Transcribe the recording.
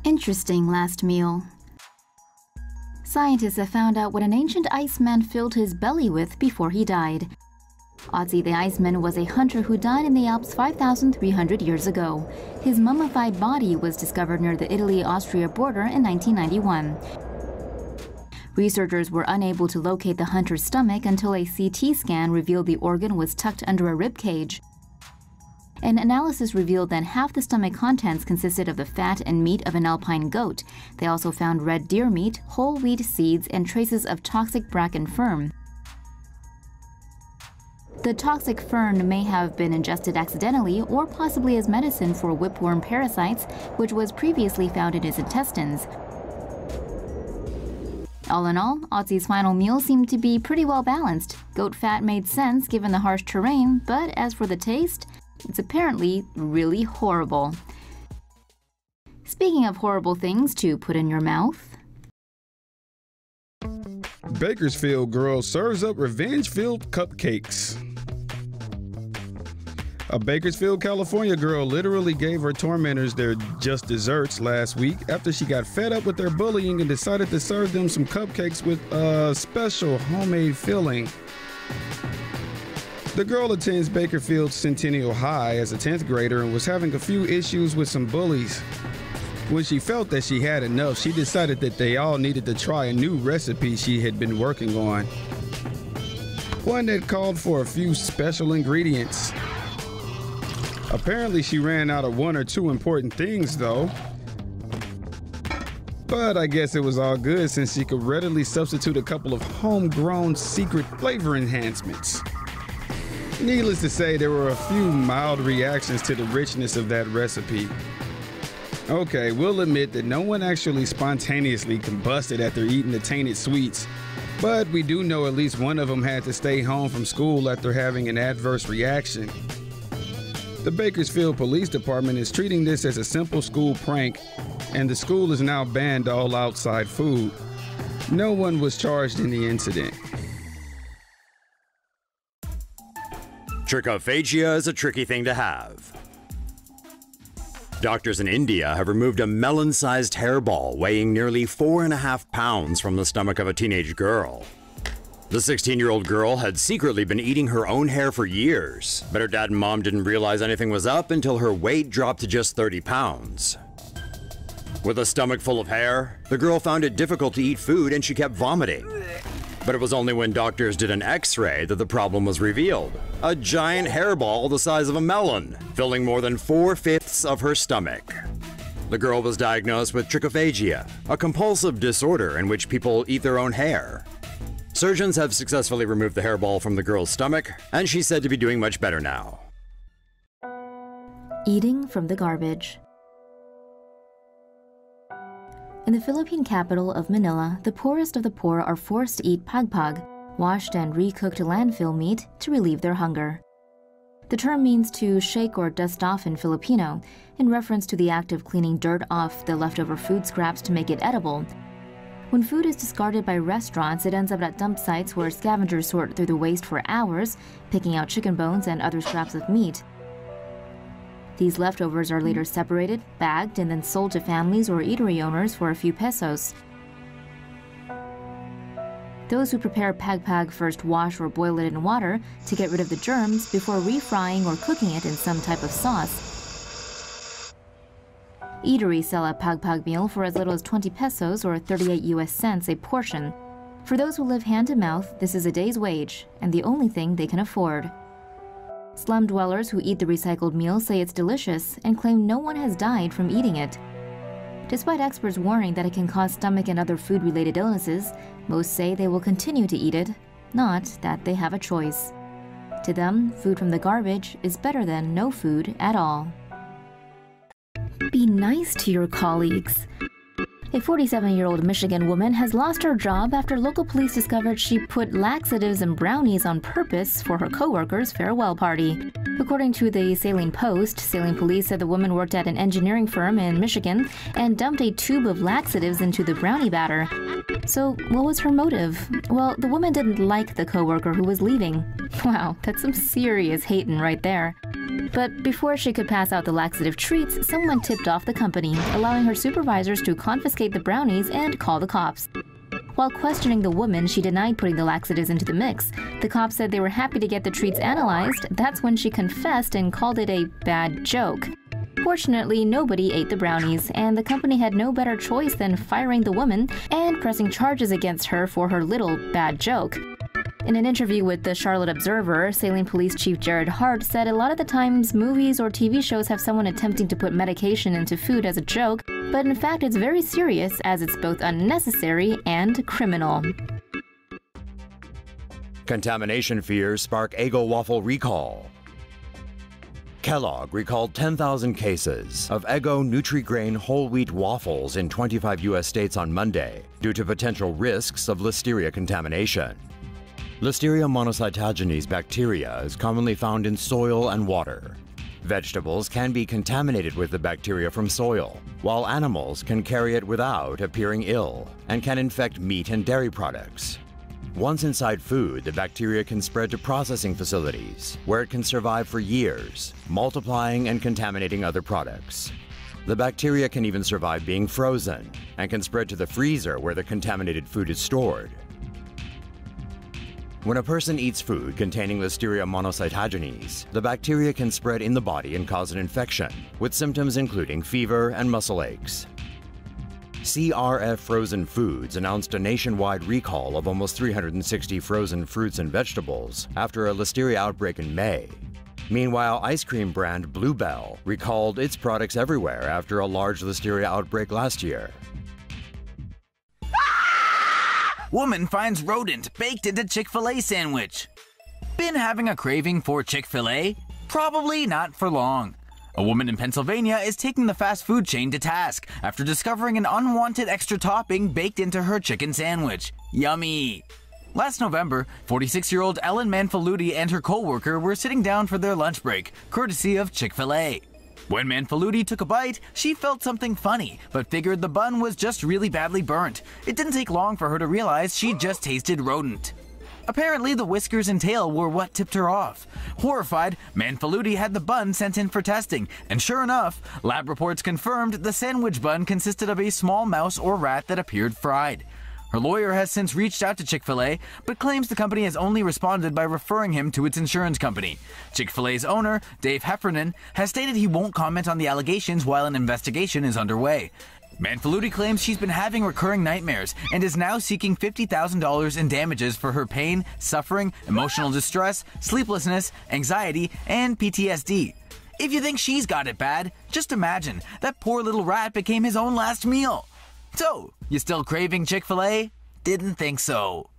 Interesting last meal. Scientists have found out what an ancient Iceman filled his belly with before he died. Otzi the Iceman was a hunter who died in the Alps 5,300 years ago. His mummified body was discovered near the Italy-Austria border in 1991. Researchers were unable to locate the hunter's stomach until a CT scan revealed the organ was tucked under a rib cage. An analysis revealed that half the stomach contents consisted of the fat and meat of an alpine goat. They also found red deer meat, whole wheat seeds, and traces of toxic bracken fern. The toxic fern may have been ingested accidentally or possibly as medicine for whipworm parasites, which was previously found in his intestines. All in all, Otzi's final meal seemed to be pretty well balanced. Goat fat made sense given the harsh terrain, but as for the taste, it's apparently really horrible. Speaking of horrible things to put in your mouth. Bakersfield girl serves up revenge-filled cupcakes. A Bakersfield, California girl literally gave her tormentors their just desserts last week after she got fed up with their bullying and decided to serve them some cupcakes with a special homemade filling. The girl attends Bakersfield Centennial High as a 10th grader and was having a few issues with some bullies. When she felt that she had enough, she decided that they all needed to try a new recipe she had been working on. One that called for a few special ingredients. Apparently she ran out of one or two important things though. But I guess it was all good since she could readily substitute a couple of homegrown secret flavor enhancements. Needless to say, there were a few mild reactions to the richness of that recipe. Okay, we'll admit that no one actually spontaneously combusted after eating the tainted sweets, but we do know at least one of them had to stay home from school after having an adverse reaction. The Bakersfield Police Department is treating this as a simple school prank, and the school has now banned all outside food. No one was charged in the incident. Trichophagia is a tricky thing to have. Doctors in India have removed a melon-sized hairball weighing nearly 4.5 pounds from the stomach of a teenage girl. The 16-year-old girl had secretly been eating her own hair for years, but her dad and mom didn't realize anything was up until her weight dropped to just 30 pounds. With a stomach full of hair, the girl found it difficult to eat food and she kept vomiting. But it was only when doctors did an X-ray that the problem was revealed. A giant hairball the size of a melon, filling more than 4/5 of her stomach. The girl was diagnosed with trichophagia, a compulsive disorder in which people eat their own hair. Surgeons have successfully removed the hairball from the girl's stomach, and she's said to be doing much better now. Eating from the garbage. In the Philippine capital of Manila, the poorest of the poor are forced to eat pagpag, washed and recooked landfill meat, to relieve their hunger. The term means to shake or dust off in Filipino, in reference to the act of cleaning dirt off the leftover food scraps to make it edible. When food is discarded by restaurants, it ends up at dump sites where scavengers sort through the waste for hours, picking out chicken bones and other scraps of meat. These leftovers are later separated, bagged, and then sold to families or eatery owners for a few pesos. Those who prepare pagpag first wash or boil it in water to get rid of the germs before refrying or cooking it in some type of sauce. Eateries sell a pagpag meal for as little as 20 pesos or 38 US cents a portion. For those who live hand to mouth, this is a day's wage and the only thing they can afford. Slum dwellers who eat the recycled meal say it's delicious and claim no one has died from eating it. Despite experts warning that it can cause stomach and other food-related illnesses, most say they will continue to eat it, not that they have a choice. To them, food from the garbage is better than no food at all. Be nice to your colleagues. A 47-year-old Michigan woman has lost her job after local police discovered she put laxatives and brownies on purpose for her coworkers' farewell party. According to the Saline Post, Saline police said the woman worked at an engineering firm in Michigan and dumped a tube of laxatives into the brownie batter. So, what was her motive? Well, the woman didn't like the coworker who was leaving. Wow, that's some serious hatin' right there. But before she could pass out the laxative treats, someone tipped off the company, allowing her supervisors to confiscate the brownies and call the cops. While questioning the woman, she denied putting the laxatives into the mix. The cops said they were happy to get the treats analyzed. That's when she confessed and called it a bad joke. Fortunately, nobody ate the brownies, and the company had no better choice than firing the woman and pressing charges against her for her little bad joke. In an interview with the Charlotte Observer, Salem Police Chief Jared Hart said a lot of the times movies or TV shows have someone attempting to put medication into food as a joke, but in fact it's very serious as it's both unnecessary and criminal. Contamination fears spark EGGO waffle recall. Kellogg recalled 10,000 cases of EGGO Nutri-Grain whole wheat waffles in 25 U.S. states on Monday due to potential risks of Listeria contamination. Listeria monocytogenes bacteria is commonly found in soil and water. Vegetables can be contaminated with the bacteria from soil, while animals can carry it without appearing ill and can infect meat and dairy products. Once inside food, the bacteria can spread to processing facilities, where it can survive for years, multiplying and contaminating other products. The bacteria can even survive being frozen and can spread to the freezer where the contaminated food is stored. When a person eats food containing Listeria monocytogenes, the bacteria can spread in the body and cause an infection, with symptoms including fever and muscle aches. CRF Frozen Foods announced a nationwide recall of almost 360 frozen fruits and vegetables after a Listeria outbreak in May. Meanwhile, ice cream brand Bluebell recalled its products everywhere after a large Listeria outbreak last year. Woman finds rodent baked into Chick-fil-A sandwich. Been having a craving for Chick-fil-A? Probably not for long. A woman in Pennsylvania is taking the fast food chain to task after discovering an unwanted extra topping baked into her chicken sandwich. Yummy! Last November, 46-year-old Ellen Manfaludi and her co-worker were sitting down for their lunch break, courtesy of Chick-fil-A. When Manfaludi took a bite, she felt something funny, but figured the bun was just really badly burnt. It didn't take long for her to realize she'd just tasted rodent. Apparently, the whiskers and tail were what tipped her off. Horrified, Manfaludi had the bun sent in for testing, and sure enough, lab reports confirmed the sandwich bun consisted of a small mouse or rat that appeared fried. Her lawyer has since reached out to Chick-fil-A, but claims the company has only responded by referring him to its insurance company. Chick-fil-A's owner, Dave Heffernan, has stated he won't comment on the allegations while an investigation is underway. Manfaludi claims she's been having recurring nightmares and is now seeking $50,000 in damages for her pain, suffering, emotional distress, sleeplessness, anxiety, and PTSD. If you think she's got it bad, just imagine that poor little rat became his own last meal. So, you still craving Chick-fil-A? Didn't think so.